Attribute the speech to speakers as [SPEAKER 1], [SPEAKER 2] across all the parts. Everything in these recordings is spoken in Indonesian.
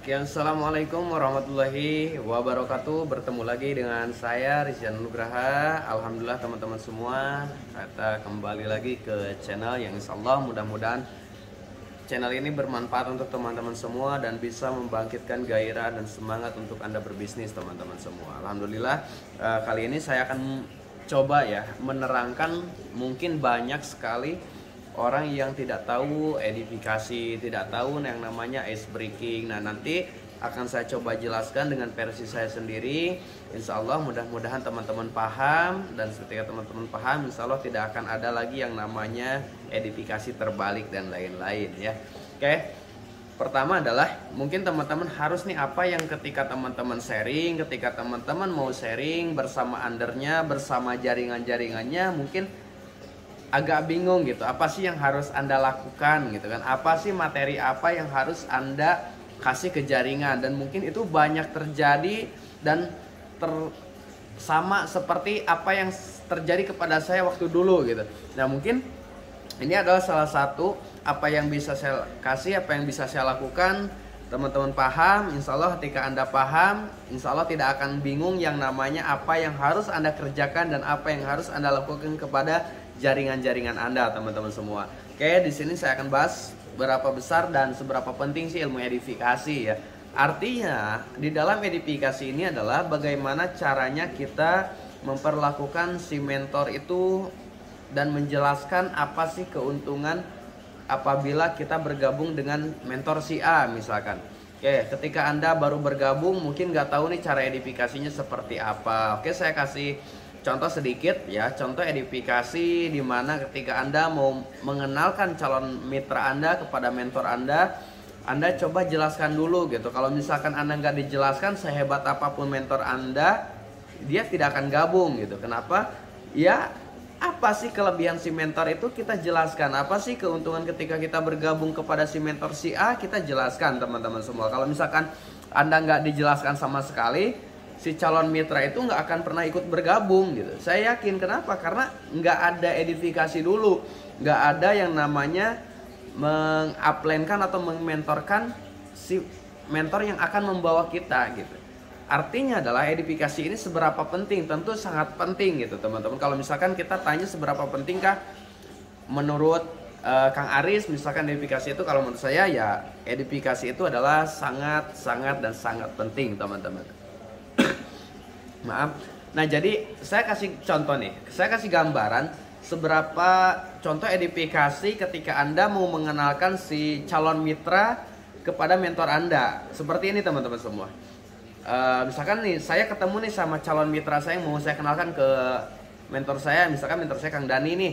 [SPEAKER 1] Oke, assalamualaikum warahmatullahi wabarakatuh. Bertemu lagi dengan saya Rizyan Nugraha. Alhamdulillah teman-teman semua, kita kembali lagi ke channel yang insyaallah mudah-mudahan channel ini bermanfaat untuk teman-teman semua dan bisa membangkitkan gairah dan semangat untuk Anda berbisnis teman-teman semua. Alhamdulillah kali ini saya akan coba ya menerangkan, mungkin banyak sekali orang yang tidak tahu edifikasi, tidak tahu yang namanya ice breaking. Nah, nanti akan saya coba jelaskan dengan versi saya sendiri. Insya Allah mudah-mudahan teman-teman paham, dan ketika teman-teman paham, insya Allah tidak akan ada lagi yang namanya edifikasi terbalik dan lain-lain ya. Oke, pertama adalah mungkin teman-teman harus nih apa yang ketika teman-teman sharing, ketika teman-teman mau sharing bersama undernya, bersama jaringan-jaringannya, mungkin agak bingung gitu, apa sih yang harus Anda lakukan gitu kan, apa sih materi apa yang harus Anda kasih ke jaringan, dan mungkin itu banyak terjadi dan sama seperti apa yang terjadi kepada saya waktu dulu gitu. Nah, mungkin ini adalah salah satu apa yang bisa saya kasih, apa yang bisa saya lakukan. Teman-teman paham, insya Allah ketika Anda paham, insya Allah tidak akan bingung yang namanya apa yang harus Anda kerjakan dan apa yang harus Anda lakukan kepada jaringan-jaringan Anda, teman-teman semua. Oke, di sini saya akan bahas berapa besar dan seberapa penting sih ilmu edifikasi ya. Artinya, di dalam edifikasi ini adalah bagaimana caranya kita memperlakukan si mentor itu dan menjelaskan apa sih keuntungan apabila kita bergabung dengan mentor si A misalkan. Oke, ketika Anda baru bergabung mungkin nggak tahu nih cara edifikasinya seperti apa. Oke, saya kasih contoh sedikit ya, contoh edifikasi di mana ketika Anda mau mengenalkan calon mitra Anda kepada mentor Anda coba jelaskan dulu gitu. Kalau misalkan Anda nggak dijelaskan, sehebat apapun mentor Anda, dia tidak akan gabung gitu. Kenapa? Ya, apa sih kelebihan si mentor itu kita jelaskan. Apa sih keuntungan ketika kita bergabung kepada si mentor si A, kita jelaskan teman-teman semua. Kalau misalkan Anda nggak dijelaskan sama sekali, si calon mitra itu nggak akan pernah ikut bergabung gitu. Saya yakin. Kenapa? Karena nggak ada edifikasi dulu, nggak ada yang namanya menguplandkan atau mementorkan si mentor yang akan membawa kita gitu. Artinya adalah edifikasi ini seberapa penting, tentu sangat penting gitu teman-teman. Kalau misalkan kita tanya seberapa pentingkah menurut Kang Aris, misalkan edifikasi itu, kalau menurut saya ya edifikasi itu adalah sangat dan sangat penting teman-teman. Maaf. Nah, jadi saya kasih contoh nih. Saya kasih gambaran seberapa contoh edifikasi ketika Anda mau mengenalkan si calon mitra kepada mentor Anda. Seperti ini teman-teman semua. Misalkan nih saya ketemu nih sama calon mitra saya yang mau saya kenalkan ke mentor saya. Misalkan mentor saya Kang Dani nih.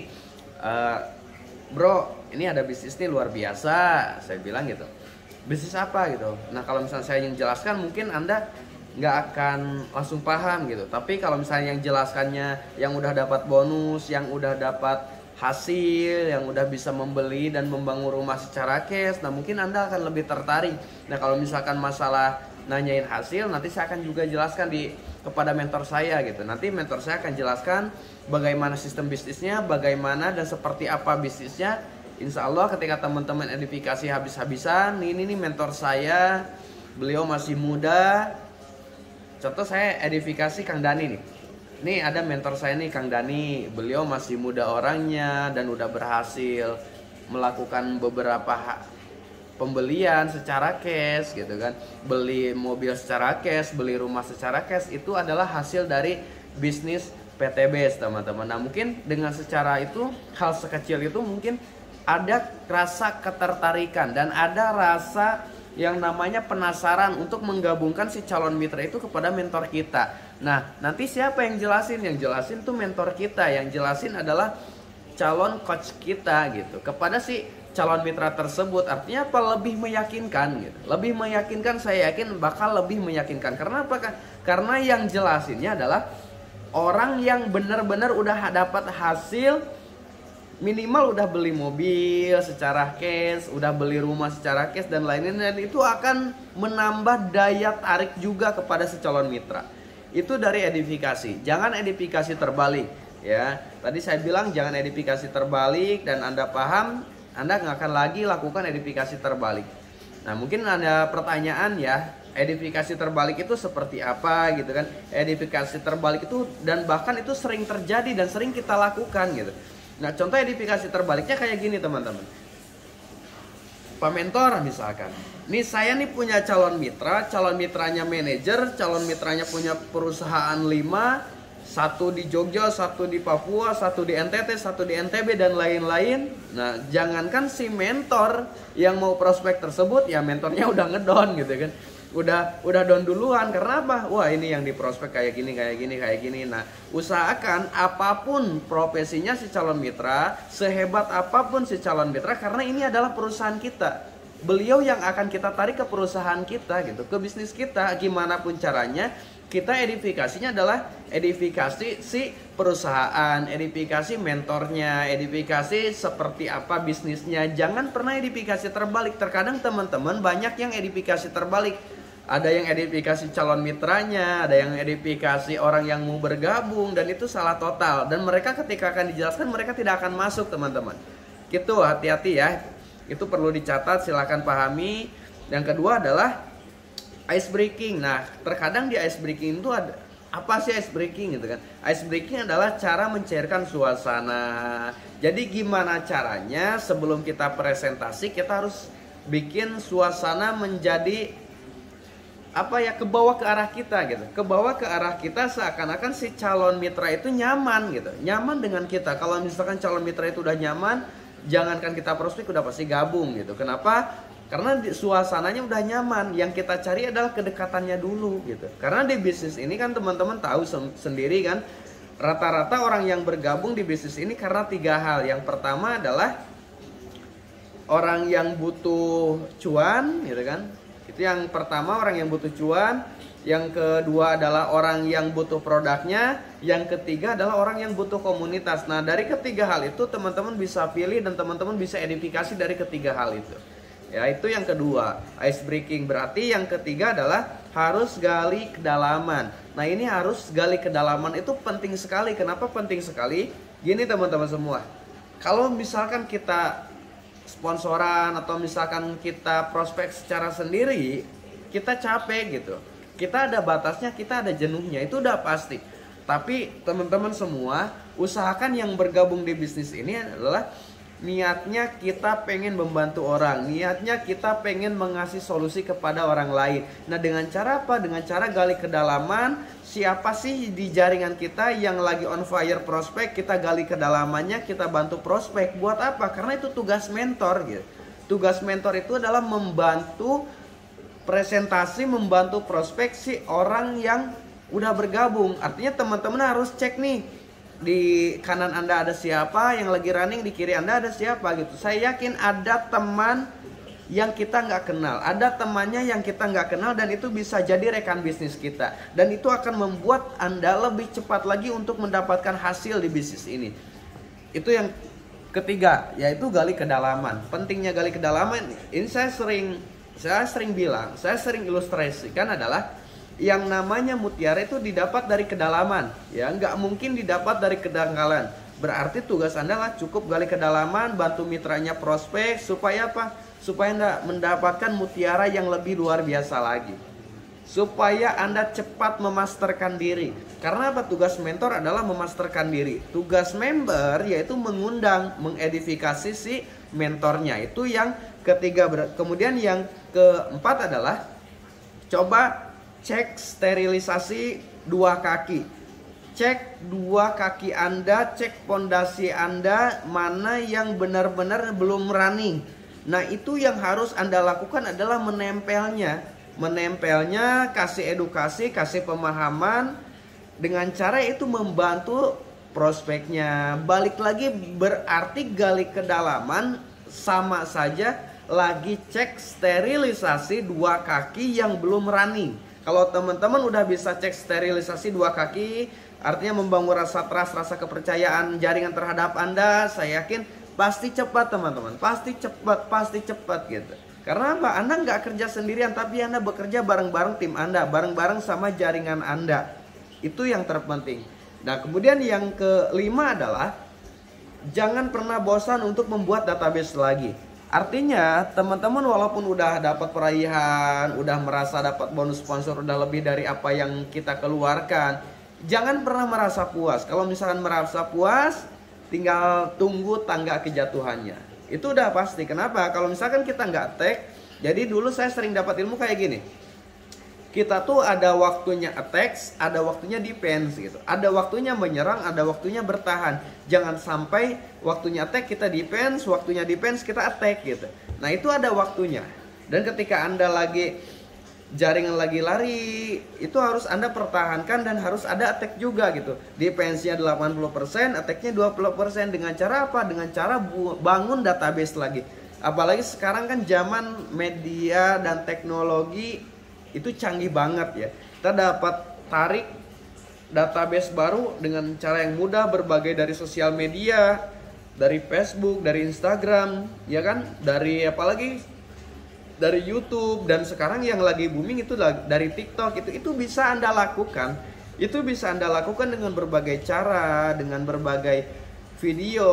[SPEAKER 1] Bro, ini ada bisnis nih luar biasa. Saya bilang gitu. Bisnis apa gitu. Nah, kalau misalnya saya yang jelaskan mungkin Anda nggak akan langsung paham gitu. Tapi kalau misalnya yang jelaskannya yang udah dapat bonus, yang udah dapat hasil, yang udah bisa membeli dan membangun rumah secara cash, nah mungkin Anda akan lebih tertarik. Nah, kalau misalkan masalah nanyain hasil, nanti saya akan juga jelaskan kepada mentor saya gitu. Nanti mentor saya akan jelaskan bagaimana sistem bisnisnya, bagaimana dan seperti apa bisnisnya. Insya Allah ketika teman-teman edifikasi habis-habisan, ini nih mentor saya, beliau masih muda. Contoh saya edifikasi Kang Dani nih. Nih ada mentor saya nih Kang Dani, beliau masih muda orangnya dan udah berhasil melakukan beberapa pembelian secara cash gitu kan. Beli mobil secara cash, beli rumah secara cash, itu adalah hasil dari bisnis PTBS teman-teman. Nah, mungkin dengan secara itu, hal sekecil itu mungkin ada rasa ketertarikan dan ada rasa yang namanya penasaran untuk menggabungkan si calon mitra itu kepada mentor kita. Nah, nanti siapa yang jelasin? Yang jelasin tuh mentor kita. Yang jelasin adalah calon coach kita gitu kepada si calon mitra tersebut. Artinya apa? Lebih meyakinkan gitu. Lebih meyakinkan, saya yakin bakal lebih meyakinkan. Karena apa? Karena yang jelasinnya adalah orang yang benar-benar udah dapat hasil, minimal udah beli mobil secara cash, udah beli rumah secara cash dan lain-lain, dan itu akan menambah daya tarik juga kepada si calon mitra. Itu dari edifikasi. Jangan edifikasi terbalik ya. Tadi saya bilang jangan edifikasi terbalik, dan Anda paham, Anda nggak akan lagi lakukan edifikasi terbalik. Nah, mungkin ada pertanyaan ya, edifikasi terbalik itu seperti apa gitu kan? Edifikasi terbalik itu, dan bahkan itu sering terjadi dan sering kita lakukan gitu. Nah, contoh edifikasi terbaliknya kayak gini teman-teman. Pak Mentor misalkan, nih saya nih punya calon mitra, calon mitranya manajer, calon mitranya punya perusahaan 5, satu di Jogja, satu di Papua, satu di NTT, satu di NTB dan lain-lain. Nah, jangankan si mentor yang mau prospek tersebut, ya mentornya udah ngedon gitu kan. Udah down duluan. Karena apa? Wah, ini yang di prospek kayak gini, kayak gini, kayak gini. Nah, usahakan apapun profesinya si calon mitra, sehebat apapun si calon mitra, karena ini adalah perusahaan kita. Beliau yang akan kita tarik ke perusahaan kita gitu, ke bisnis kita. Gimana pun caranya, kita edifikasinya adalah edifikasi si perusahaan, edifikasi mentornya, edifikasi seperti apa bisnisnya. Jangan pernah edifikasi terbalik. Terkadang teman-teman banyak yang edifikasi terbalik. Ada yang edifikasi calon mitranya, ada yang edifikasi orang yang mau bergabung, dan itu salah total. Dan mereka ketika akan dijelaskan, mereka tidak akan masuk teman-teman. Gitu, hati-hati ya. Itu perlu dicatat, silahkan pahami. Yang kedua adalah ice breaking. Nah, terkadang di ice breaking itu ada apa sih ice breaking gitu kan? Ice breaking adalah cara mencairkan suasana. Jadi gimana caranya sebelum kita presentasi kita harus bikin suasana menjadi apa ya, ke bawah ke arah kita gitu. Ke bawah ke arah kita seakan-akan si calon mitra itu nyaman gitu. Nyaman dengan kita. Kalau misalkan calon mitra itu udah nyaman, jangankan kita prospek udah pasti gabung gitu. Kenapa? Karena suasananya udah nyaman. Yang kita cari adalah kedekatannya dulu gitu. Karena di bisnis ini kan teman-teman tahu sendiri kan, rata-rata orang yang bergabung di bisnis ini karena 3 hal. Yang pertama adalah orang yang butuh cuan gitu kan. Itu yang pertama, orang yang butuh cuan. Yang kedua adalah orang yang butuh produknya. Yang ketiga adalah orang yang butuh komunitas. Nah, dari ketiga hal itu teman-teman bisa pilih dan teman-teman bisa edifikasi dari ketiga hal itu. Ya, itu yang kedua, ice breaking. Berarti yang ketiga adalah harus gali kedalaman. Nah, ini harus gali kedalaman itu penting sekali. Kenapa penting sekali? Gini teman-teman semua. Kalau misalkan kita sponsoran atau misalkan kita prospek secara sendiri, kita capek gitu. Kita ada batasnya, kita ada jenuhnya, itu udah pasti. Tapi teman-teman semua, usahakan yang bergabung di bisnis ini adalah niatnya kita pengen membantu orang, niatnya kita pengen mengasih solusi kepada orang lain. Nah, dengan cara apa? Dengan cara gali kedalaman. Siapa sih di jaringan kita yang lagi on fire prospek, kita gali kedalamannya, kita bantu prospek. Buat apa? Karena itu tugas mentor gitu. Tugas mentor itu adalah membantu presentasi, membantu prospek si orang yang udah bergabung. Artinya teman-teman harus cek nih, di kanan Anda ada siapa yang lagi running, di kiri Anda ada siapa gitu. Saya yakin ada teman yang kita nggak kenal, ada temannya yang kita nggak kenal, dan itu bisa jadi rekan bisnis kita, dan itu akan membuat Anda lebih cepat lagi untuk mendapatkan hasil di bisnis ini. Itu yang ketiga, yaitu gali kedalaman. Pentingnya gali kedalaman ini saya sering bilang, saya sering ilustrasikan adalah yang namanya mutiara itu didapat dari kedalaman, ya nggak mungkin didapat dari kedangkalan. Berarti tugas Anda lah cukup gali kedalaman, bantu mitranya prospek, supaya apa? Supaya Anda mendapatkan mutiara yang lebih luar biasa lagi, supaya Anda cepat memasterkan diri. Karena apa? Tugas mentor adalah memasterkan diri. Tugas member yaitu mengundang, mengedifikasi si mentornya. Itu yang ketiga. Kemudian yang keempat adalah coba cek sterilisasi 2 kaki. Cek 2 kaki Anda, cek pondasi Anda mana yang benar-benar belum running. Nah, itu yang harus Anda lakukan adalah menempelnya. Menempelnya, kasih edukasi, kasih pemahaman. Dengan cara itu membantu prospeknya. Balik lagi, berarti gali kedalaman sama saja lagi cek sterilisasi 2 kaki yang belum running. Kalau teman-teman udah bisa cek sterilisasi 2 kaki, artinya membangun rasa trust, rasa kepercayaan jaringan terhadap Anda, saya yakin pasti cepat teman-teman, pasti cepat gitu. Karena apa? Anda nggak kerja sendirian, tapi Anda bekerja bareng-bareng tim Anda, bareng-bareng sama jaringan Anda. Itu yang terpenting. Nah, kemudian yang kelima adalah jangan pernah bosan untuk membuat database lagi. Artinya teman-teman walaupun udah dapat perayaan, udah merasa dapat bonus sponsor, udah lebih dari apa yang kita keluarkan, jangan pernah merasa puas. Kalau misalkan merasa puas, tinggal tunggu tangga kejatuhannya. Itu udah pasti. Kenapa? Kalau misalkan kita nggak attack, jadi dulu saya sering dapat ilmu kayak gini. Kita tuh ada waktunya attack, ada waktunya defense gitu. Ada waktunya menyerang, ada waktunya bertahan. Jangan sampai waktunya attack kita defense, waktunya defense kita attack gitu. Nah, itu ada waktunya. Dan ketika Anda lagi jaringan lagi lari, itu harus Anda pertahankan dan harus ada attack juga gitu. Defense-nya 80%, attack-nya 20%. Dengan cara apa? Dengan cara bangun database lagi. Apalagi sekarang kan zaman media dan teknologi itu canggih banget ya. Kita dapat tarik database baru dengan cara yang mudah, berbagai dari sosial media, dari Facebook, dari Instagram, ya kan, dari apalagi dari YouTube, dan sekarang yang lagi booming itu dari TikTok. Itu bisa Anda lakukan. Itu bisa Anda lakukan dengan berbagai cara, dengan berbagai video,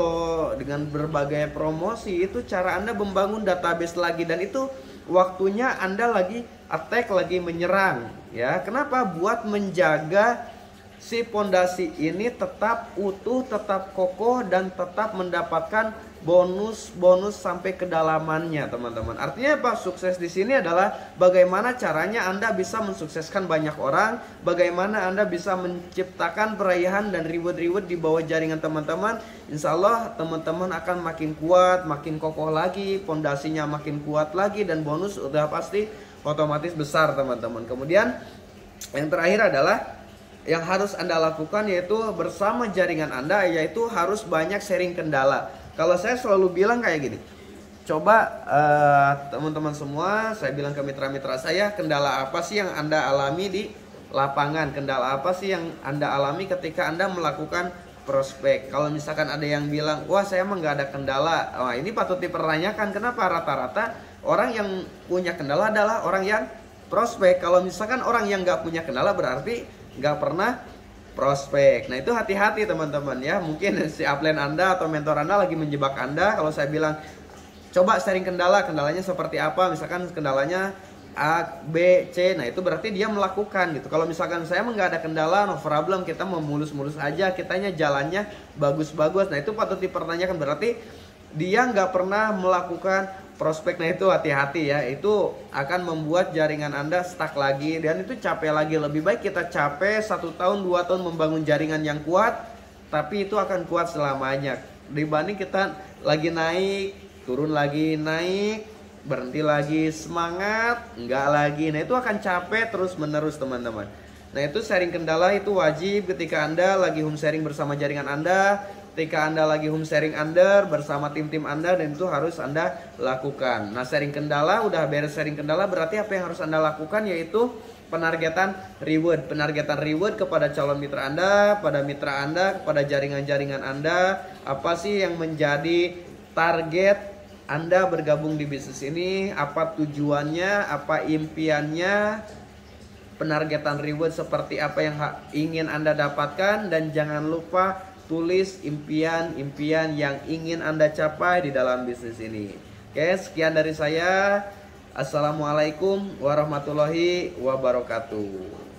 [SPEAKER 1] dengan berbagai promosi. Itu cara Anda membangun database lagi, dan itu waktunya Anda lagi attack, lagi menyerang ya. Kenapa? Buat menjaga si pondasi ini tetap utuh, tetap kokoh, dan tetap mendapatkan bonus sampai kedalamannya, teman-teman. Artinya apa? Sukses di sini adalah bagaimana caranya Anda bisa mensukseskan banyak orang, bagaimana Anda bisa menciptakan perayaan dan reward di bawah jaringan teman-teman. Insya Allah teman-teman akan makin kuat, makin kokoh lagi, pondasinya makin kuat lagi, dan bonus udah pasti otomatis besar, teman-teman. Kemudian yang terakhir adalah yang harus Anda lakukan yaitu bersama jaringan Anda, yaitu harus banyak sharing kendala. Kalau saya selalu bilang kayak gini, coba teman-teman semua, saya bilang ke mitra-mitra saya, kendala apa sih yang Anda alami di lapangan? Kendala apa sih yang Anda alami ketika Anda melakukan prospek? Kalau misalkan ada yang bilang, wah saya emang nggak ada kendala, wah ini patut dipertanyakan. Kenapa? Rata-rata orang yang punya kendala adalah orang yang prospek. Kalau misalkan orang yang nggak punya kendala berarti nggak pernah prospek. Nah itu hati-hati teman-teman ya. Mungkin si upline Anda atau mentor Anda lagi menjebak Anda. Kalau saya bilang coba sharing kendalanya seperti apa, misalkan kendalanya A, B, C, nah itu berarti dia melakukan gitu. Kalau misalkan saya nggak ada kendala, no problem, kita mau mulus-mulus aja, kitanya jalannya bagus-bagus, nah itu patut dipertanyakan, berarti dia nggak pernah melakukan prospek. Nah itu hati-hati ya, itu akan membuat jaringan Anda stuck lagi, dan itu capek lagi. Lebih baik kita capek 1 tahun 2 tahun membangun jaringan yang kuat, tapi itu akan kuat selamanya, dibanding kita lagi naik, turun lagi, naik, berhenti lagi, semangat, enggak lagi. Nah itu akan capek terus menerus, teman-teman. Nah itu sharing kendala itu wajib ketika Anda lagi home sharing bersama jaringan Anda, ketika Anda lagi home sharing Anda bersama tim-tim Anda, dan itu harus Anda lakukan. Nah sharing kendala, udah beres sharing kendala, berarti apa yang harus Anda lakukan yaitu penargetan reward. Penargetan reward kepada calon mitra Anda, pada mitra Anda, kepada jaringan-jaringan Anda. Apa sih yang menjadi target Anda bergabung di bisnis ini? Apa tujuannya? Apa impiannya? Penargetan reward seperti apa yang ingin Anda dapatkan? Dan jangan lupa tulis impian-impian yang ingin Anda capai di dalam bisnis ini. Oke, sekian dari saya. Assalamualaikum warahmatullahi wabarakatuh.